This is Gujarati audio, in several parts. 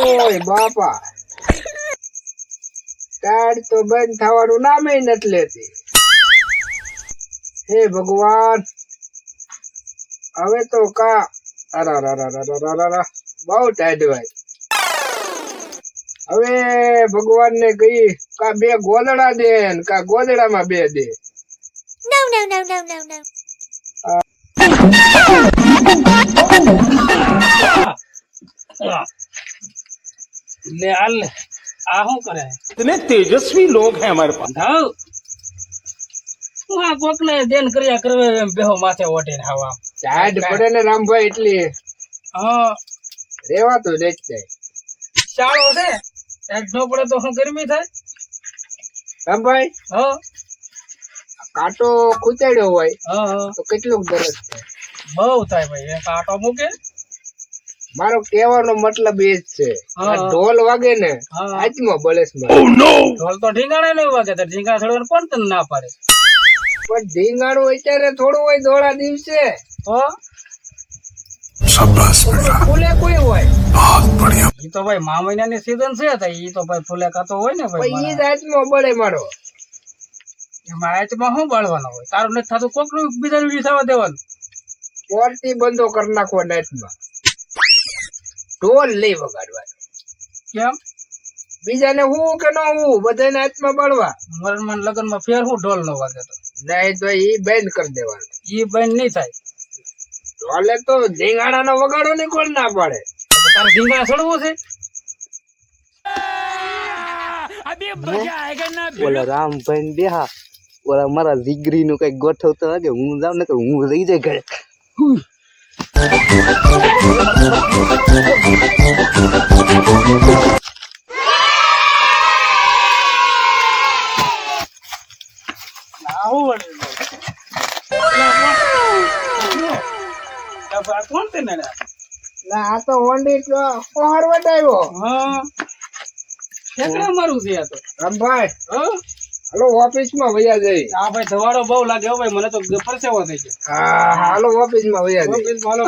ઓય બાપા ટાડ તો બંધ થવાનું નામે નથી લેતી. હે ભગવાન હવે તો કા અરા બહુ ટાઈડ ભાઈ. હવે ભગવાન ને કહી કા બે ગોદડા દે ને કા ગોદડામાં બે દે. ले आल आ हूं करे इतने तेजस्वी लोग हैं हमारे पास। धाव वहां कोकले देन કર્યા કરવે એમ બેહો માથે ઓટીને આવા ટાઈડ પડે ને રામભાઈ એટલી હા રેવાતું જ જાય. ચાલો છે એક નો પડે તો હું ગરમી થાય રામભાઈ હા કાંટો ખૂંચાડ્યો હોય હા તો કેટલું દરદ થાય. બહુ થાય ભાઈ એક આટો મૂકે મારો કહેવાનો મતલબ એ જ છે હા. આ ઢોલ વાગે ને હા. હાથમાં બળેસ માં. ઢોલ તો ઢીંગાણે નહીં વાગે તો ઢીંગા છોડવાનું કોણ તને ના પાડે પણ ધીંગાણું અત્યારે થોડું હોય ધોળા દિવસે તો ફૂલે કોઈ હોય ઈ તો ભાઈ મા મહિનાની સીઝન છે તો ઈ તો ભાઈ ફૂલે કાતો હોય ને ભાઈ પણ ઈ જ હાથમાં બળે મારો. એમાં આચમાં શું બાળવાનો હોય તારું નથી થતું કોક નું બીજા નું થવા દેવાનું પોરથી બંધો કરી નાખવો નાચમાં. ઢોલ લઈ વગાડવાનો. કેમ બીજાને હું કે ન હું બધાને હાથમાં બળવા. મરણ લગ્ન માં ફેર હું ઢોલ નો વાગે તો નહીં તો ઈ બંધ કરી દેવાનું. ઈ બંધ નહીં થાય ઢોલે તો ધીંગાણા નો વગાડો ને કોણ ના પાડે. તો તારે ઢીંગા છોડવું છે ઓલા રામભાઈ બેહા ઓલા મારા જીગરી નું કઈ ગોઠવતો લાગે હું જાઉં ને હું રહી જાય ઘરે. કોણ તે ને ના આ તો વંડી પહાડ વટાવ્યો. હા ઠેકડા મારું છે આ તો રામભાઈ હા હાલો ઓફિસ માં વયા જઈ. આ ભાઈ ધવાડો બહુ લાગે હો ભાઈ મને તો પરસેવો થઈ ગયો હા હાલો ઓફિસ માં વયા જઈ. ઓફિસ માં હાલો.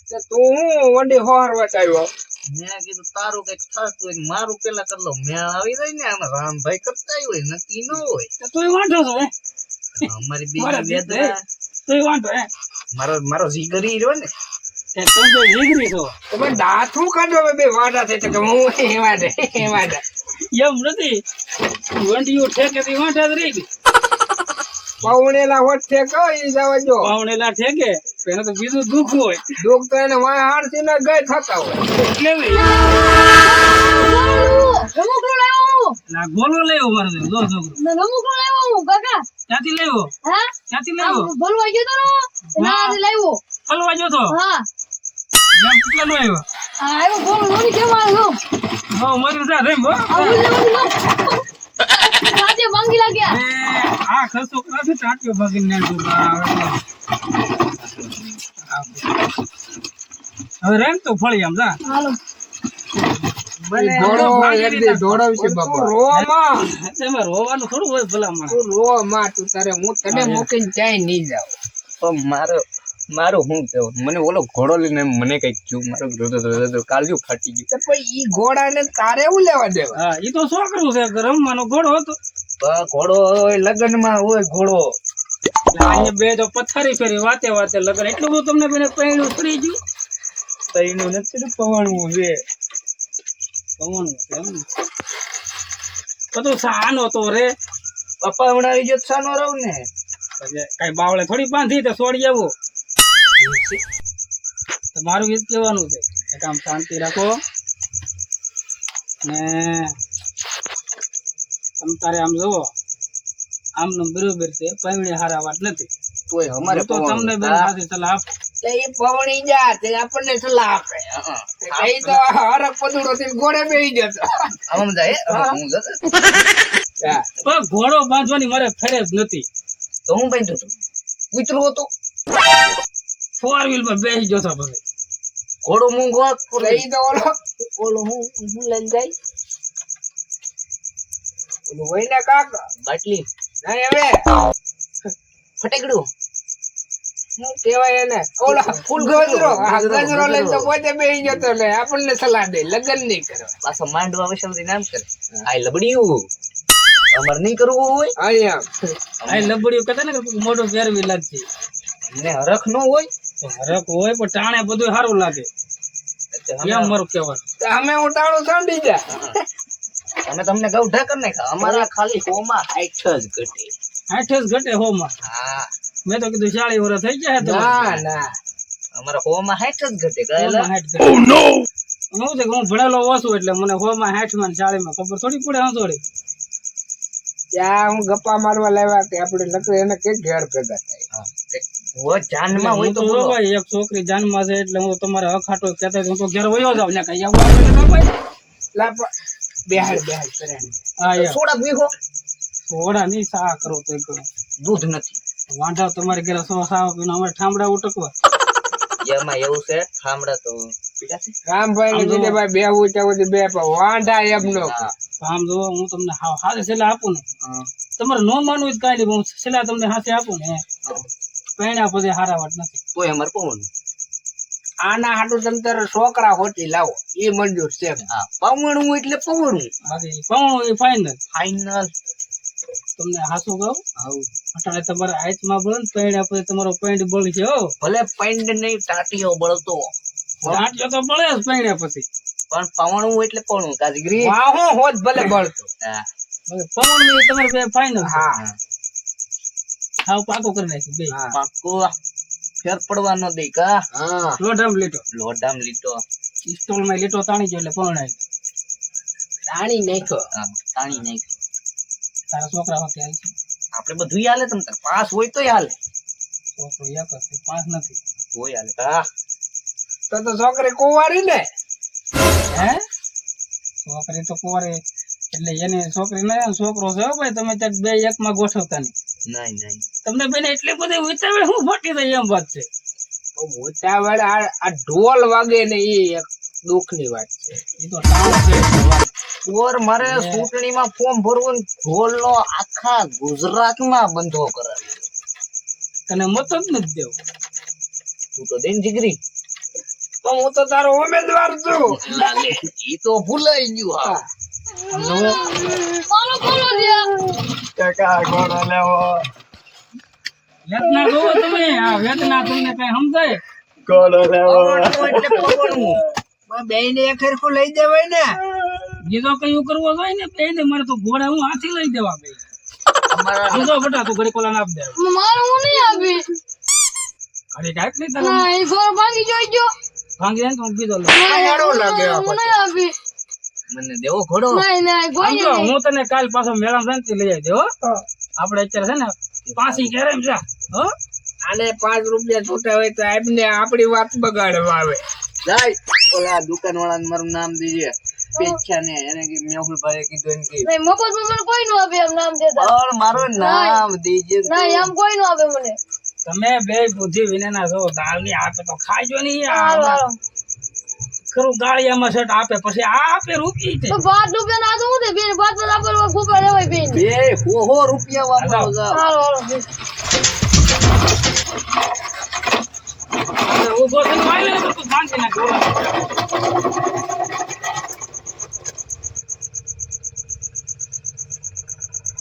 તે તું હું વંડી હોર વટાવ્યો. મેં કીધું તારું કઈક થતું હોય મારું પેલા કર લો મેં આવી જાય ને આમાં રામભાઈ કરતા હોય નક્કી ન હોય. તો તું વાંધો છો હે અમારી મારા બીજી દીકરા વેદના તું વાંધો હે મારો જીગરી રહ્યો ને તે તમે તો જીગરી છો તમે દાંતું કાઢો બે વાડા થઈ કે હું એવા દે એમ નથી વંડીઓ ઠેકે થી વાંધા જ રહી ગઈ પૌણેલા હોત છે કઈ જવા જો. પાવણેલા ઠેકે એને તો બીજું દુઃખ હોય દુઃખ તો એને વાય હાડથી ના ગઈ થતા હોય. કેવી ના ગોલો લેવો મારે તો જો છોકરો ક્યાંથી લેવો ક્યાંથી લેવો ફલવા ગયો તો એમ કેટલા નો આવ્યો હા મરી જા રેમ હો આ ખર્ચો કાથી ટાટ્યો ભાગીને હવે રેમ તો ફળી આમ જા દોડાવશે બાપા. રોમાં એમાં રોવાનું થોડું હોય ભલા માણસ તું રો માં તું તારે હું તને મૂકીને ક્યાંય નહીં જાઉં. પણ મારું શું કેવું મને ઓલો ઘોડો લઈને મને કઈક થયું મારું કાળજું ફાટી ગયું. તો પણ ઈ ઘોડા ને તારે એવું લેવા દેવા. હા ઈ તો છોકરું છે રમવાનો ઘોડો હતો ઘોડો હોય લગ્ન માં હોય ઘોડો અહીંયા બે તો પથારી ફેરી વાતે વાતે લગન એટલું બધું તમને બેને પૈણું ફરી ગયું તઈનું નથી ને પવનવું છે કમણ કેમ બધું સાનો તો રે પપ્પા હમણાં આવી ગયો સાનો રહું ને કઈ બાવળે થોડી બાંધી તો છોડી આવો તો મારું એ જ કહેવાનું છે કે આમ શાંતિ રાખો ને તમ તારે આમ જુઓ આમનો બરોબર છે પૈણી હારા વાત નથી તોય અમારે તો તમને બેન સાથે સલાહ આપ તે ઈ પવણી જા તે આપણને સલાહ આપે. એ તો હરક પદુડો થી ઘોડે બેહી જતો. આમ જાય હું જતો હા. પણ ઘોડો બાંધવાની મારે ફરે જ નથી તો હું બાંધ્યો હતો કૂતરું હતું 4 વ્હીલ પર બેસી જતો પછી ઘોડો મૂંગો ઈ તો ઓલો હું લઈ જાય ઓલું હોય ને કાકા બાટલી નહીં હવે ફટેકડું શું કહેવાય એને ઓલા ફૂલ ગજરો ગજરો લઈને તો પોતે બેસી જતો એટલે આપણને સલાહ દે લગ્ન નહીં કરવા પાછો માંડવા વિશે નામ કરે આ લબડિયું અમારે નહીં કરવું હોય અહીંયા આ લબડિયું કહેતા ને કે મોઢો ફેરવી લાગશે અમને હરખ ન હોય હરક હોય પણ ટાણે બધું સારું લાગે એમ મારું કહેવાનું તો અમે ઉટાણું સાંભળી જા અમે તમને ગૌઢા કરી નાખ્યા અમારા ખાલી હોમાં 60 જ ઘટે 8 જ ઘટે હોમાં હા મેં તો કીધું 40 વર્ષ થઈ ગયા તો ના ના અમારા હોમાં 60 જ ઘટે ગયેલા હોમાં 60 ઘટે. હું છે કે હું ભણેલો ઓછું એટલે મને હોમાં 60 માં 40 માં ખબર થોડી પડે હા થોડી ત્યાં હું ગપ્પા મારવા લાવ્યા કે આપણે લકડી એને કઈ ઘેર ભેગા થાય વો જાનમાં હોય તો હું બોલો. ભાઈ એક છોકરી જાનમાં છે એટલે હું તમારે અખાટો કહેતા હું તો ઘેર વયો જાવ ને કઈ આવું આવે તો ભાઈ બેહાડ કરાય હા યાર સોડા પીવો ઓડા નહીં સા કરો તો કરો દૂધ નથી વાંઢા તમારે ઘરે સો સાવ પીનો અમે ઠામડા ઉટકવા એમાં એવું છે થાંભળા તો પીડા છે રામભાઈ ને કીધે ભાઈ બે ઊંચા સુધી બે પણ વાંઢા એમનો હા. આમ જો હું તમને હાથે છેલ્લા આપું ને તમારે નો માનવું હોય તો કાંઈ નહીં હું છેલ્લા તમને હાથે આપું ને પહેણ્યા પછી હારા વાત નથી તોય અમારે પવન આના હાટું તમે તારે છોકરા હોતી લાવો એ મંજૂર છે હા પવણું એટલે પવણું બાકી પવણું એ ફાઇનલ ફાઇનલ તમને હાસું કહું આવું અટાણે તમારે હાથમાં બળે ને પહેણ્યા પછી તમારો પેન્ટ બળી છે હો ભલે પૈંડ નહીં ટાટીઓ બળતો ગાંઠિયો તો બળે જ પહેણ્યા પછી પણ પવણું એટલે પવણું કાજગરી વાહો હોત ભલે બળતો હા પવન તમારે બે ફાઇનલ હા હાવ પાકો કરી નાખી બે હા પાકો ફેર પડવા ન દે કા હા લોઢામ લીટો લોઢામ લીટો પિસ્તોલ માં લીટો તાણી ગયો એટલે પરણાય રાણી નાખ્યો હા તાણી નહીં તારા છોકરા હોતે હાલ છે આપણે બધું હાલે તમ તાર પાસ હોય તોય હાલે છોકરો એક જ છે, 5 નથી તોય હાલે હા તો છોકરી કુંવારી ને હે છોકરી તો કુંવારી એટલે એની છોકરી ના છોકરો છે હો ભાઈ તમે ત્યાં બે એક માં ગોઠવતા નહીં નહીં તમને બેને એટલી બધી ઉતાવળ હું ફાટી જાય એમ વાત છે ઉતાવળ આ ઢોલ વાગે ને એ એક દુઃખ ની વાત છે એ તો ટાણ છે વાત. ઓર મારે ચૂંટણીમાં ફોર્મ ભરવું ને ઢોલનો આખા ગુજરાતમાં બંધો કરાવ્યો તને મત જ નથી દેવો તું તો દેન જીગરી તો હું તો તારો ઉમેદવાર છું લાગે ઈ તો ભૂલાઈ ગયું હા આમ જોવો કાકા ઘોડો લેવો વેદના જોવો તમે આ વેદના તમને કઈ સમજાય ઘોડો લેવો એટલે પવણું બે ને એક હરખું લઈ દેવાય ને બીજો કયું કરવો જોઈએ ને બે ને મારે તો ઘોડા હું હાથી લઈ દેવા બે અમારા બીજો બટા તું ઘડી કોલા નાપ દે મારું હું નહીં આપી ઘડી કાંઈક નહીં તારે ના એ ઘોર ભાંગી જોઈજો ભાંગી જાય ને તો હું બીજો લઉં સારું લાગે આ હું નહીં આપી મને દેવો ઘોડો નહીં નહીં આમ કોઈ જો હું તને કાલ પાછો મેળામાં જઈને લઈ આવી દે હો આપણે અત્યારે છે ને 5 ઘેરે એમ જા હો આને 5 રૂપિયા છૂટા હોય તો એમને આપણી વાત બગાડવા આવે જાય ઓલા દુકાનવાળાને મારું નામ દીજે પેચ્છા ને એને કે મેહુલભાઈએ કીધું એમ કે નહીં મફત મને કોઈ નું આપે એમ નામ દેતા પણ મારું નામ દીજે ના એમ કોઈ નું આપે મને તમે બે બુદ્ધિ વિનેના છો દાળ ની આપે તો ખાજો નહીં હાલો હાલો ખરું ગાળિયામાં સેટ આપે પછી આ આપે રૂપી છે તો 5 રૂપિયા ના તો હું દે બેન 5 આપે ખોપા લેવાય બેન બે હો રૂપિયા વાપરો જા હાલો હાલો ઉભો થઈને વાળી લે તો તું શાંતિ ના ગોળા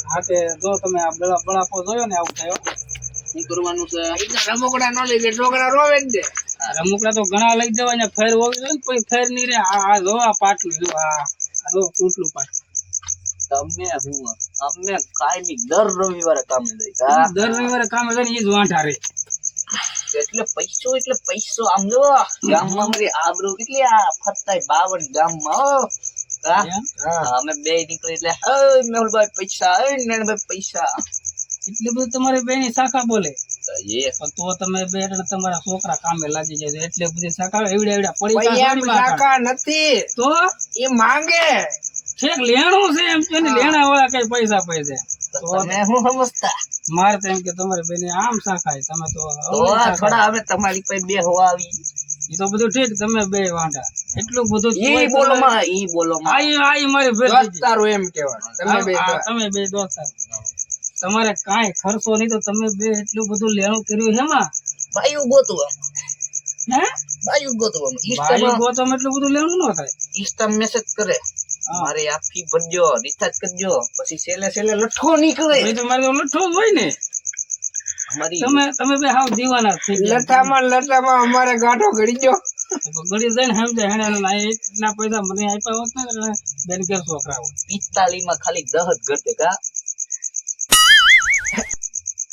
હા તે જો તમે આ બળાપો જોયો ને આવું થયો શું કરવાનું છે રમકડા ન લઈ દે છોકરા રોવે જ દે રમકડા તો ઘણા લઈ દેવાય ને ફેર હોવી જોઈએ ને કોઈ ફેર નહીં રે આ જો આ પાટલું જો આ જો તૂટલું પાટલું તમે હું અમે કાયમી દર રવિવારે કામે જઈ કા દર રવિવારે કામે જાય ને ઈ જ વાંઢા રે એટલે પૈસો આમ જો ગામમાં મારી આબરૂ કેટલી આ ફરતાય 52 ગામમાં હો કા અમે બે નીકળી એટલે મેહુલભાઈ પૈસા નાનભાઈ પૈસા એટલી બધું તમારી બેની શાખા બોલે એ પણ તો તમે બે એટલે તમારા છોકરા કામે લાગી જાય એટલે બધી શાખા એવડા પડી શાખા નથી તો એ માંગે છેક લેણું છે એમ કે લેણા વાળા કઈ પૈસા પૈસે તમે હું સમજતા મારે તો એમ કે તમારી બેની આમ શાખા તમે તો તો થોડા અમે તમારી પાસે બે હોવા આવી એ તો બધું ઠીક તમે બે વાંઢા એટલું બધું ઈ બોલો માં આઈ મારી ભેટ દોસ્તારો એમ કહેવાનું તમે બે તમે બે દોસ્તાર તમારે કાંઈ ખર્ચો નહીં તો તમે બે એટલું બધું લેણું કર્યું છે એમાં બાયું ગોતવા હે બાયું ગોતવા ભાઈ ગોતમ એટલું બધું લેવાનું ન થાય. ઇન્સ્ટા મેસેજ કરે મારે આ ફી ભરજો રિચાર્જ કરજો પછી છેલ્લે લઠ્ઠો નીકળે ભાઈ તો મારે તો લઠ્ઠો જ હોય ને. અમારી તમે બે હાવ દીવાના થઈ ગયા. લટામાં અમારે ગાંઠો ઘડી ગયો. તો ઘડી જઈને સમજાય હેણે એટલા પૈસા મને આપ્યા હોત ને એટલે બેન ઘેર છોકરા હોય. 45 માં ખાલી 10 જ ઘટે કા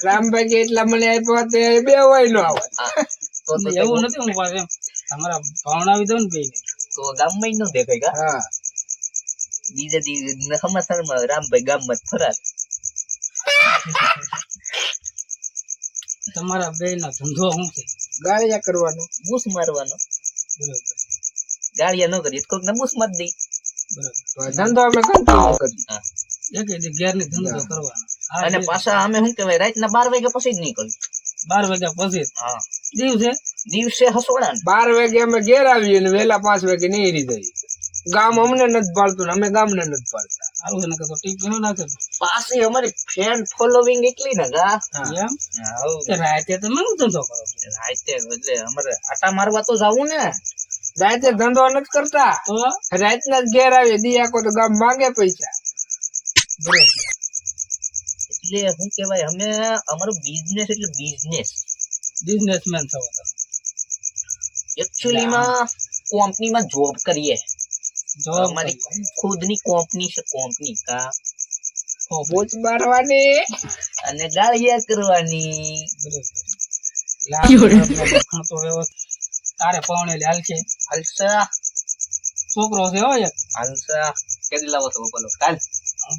રામભાઈ કે એટલા મને આપ્યા તે બે હોય નો આવે. હા, તો એવું નથી હું પાસે એમ તમારા ભાવનાવી દઉં ને બે તો ગામમાં નો દેખાય કા હા બીજે દી સમાચારમાં રામભાઈ ગામમાં જ ફરાર તમારા બે નો ધંધો શું છે? ગાળિયા કરવાનો. બૂસ મારવાનો બરોબર ગાળિયા ન કરીએ કોઈક ને બૂસ મારી દઈ બરોબર. ધંધો અમે કંટ્રોલ કરીએ. એક ઘેર ની ધંધો કરવાનો. અને પાછા અમે શું કહેવાય રાતના 12 વાગ્યા પછી જ નીકળી 12 વાગ્યા પછી હા દિવસે દિવસે હસોડા 12 વાગે અમે ઘેર આવીએ ને વેલા 5 વાગે નીકળી જઈએ. ગામ અમને નથી પાડતું ને અમે ગામને નથી પાડતા. સારું છે ને કે તો ટીપ ન નાખે પાછી અમારી ફેન ફોલોવિંગ એટલી ને ગા એમ કે રાતે તમે શું ધંધો કરો છો? રાતે એટલે અમારે આટા મારવા તો જાવું ને રાતે ધંધો નથી કરતા. તો રાતના જ ઘેર આવીએ દિયાકો તો ગામ માંગે પૈસા. બરોબર એટલે શું કહેવાય અમે અમારો બિઝનેસ એટલે બિઝનેસમેન છો તમે. એકચ્યુઅલી માં કંપનીમાં જોબ કરીએ જોબ અમારી ખુદની કંપની છે કંપની કા બોચ મારવાની. અને ગાળિયા કરવાની તારે પૌણે હાલ છે હાલસા છોકરો છે હોય હાલસા કેદી લાવો તો બોલો કાલ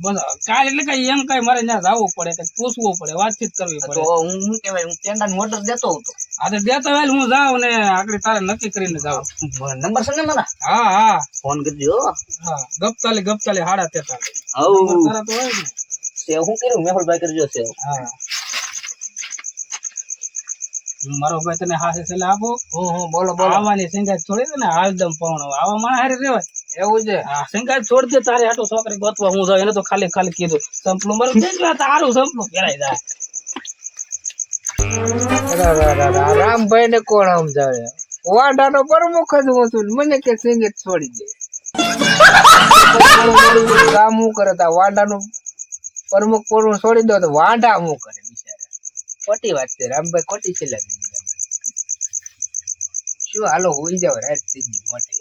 બધા કાલ એટલે કઈ એમ કઈ મારે ત્યાં જવું પડે કઈ પૂછવું પડે વાતચીત કરવી તો પડે. હું શું કહેવાય હું પેંડાનો ઓર્ડર દેતો હતો આ તો દેતો હોય હું જાઉં ને આગળ તારે નક્કી કરીને જાઉં. નંબર છે ને મારા હા હા ફોન કરજો હા ગપતાલી 43 હવ તારા તો હોય ને. સેવ શું કર્યું મેહુલભાઈ કરજો સેવ હા મારો ભાઈ તને હાથે છેલ્લે આપો. બોલો આવવાની સંગાત છોડી દે ને હાલદમ પવનો આવા માણસ હારે રેવાય. એવું છે. હા સંગાત છોડ દે તારે હાટો છોકરી ગોતવા હું જાઉં એને તો ખાલી કીધું સંપલું મારું દેખલા તારું સંપલું ફેરાઈ જાય. રામભાઈ ને કોણ સમજાવે? વાડાનો પ્રમુખ જ હું છું. મને કે સિંગેટ છોડી દે. કામ હું કરે તા વાડાનું પ્રમુખ પણ છોડી દો તો વાડા હું કરે બિચારા. ખોટી વાત છે રામભાઈ, ખોટી છે લાગી. શું હાલો હોઈ જાવ રાત થઈ ગઈ મોટી.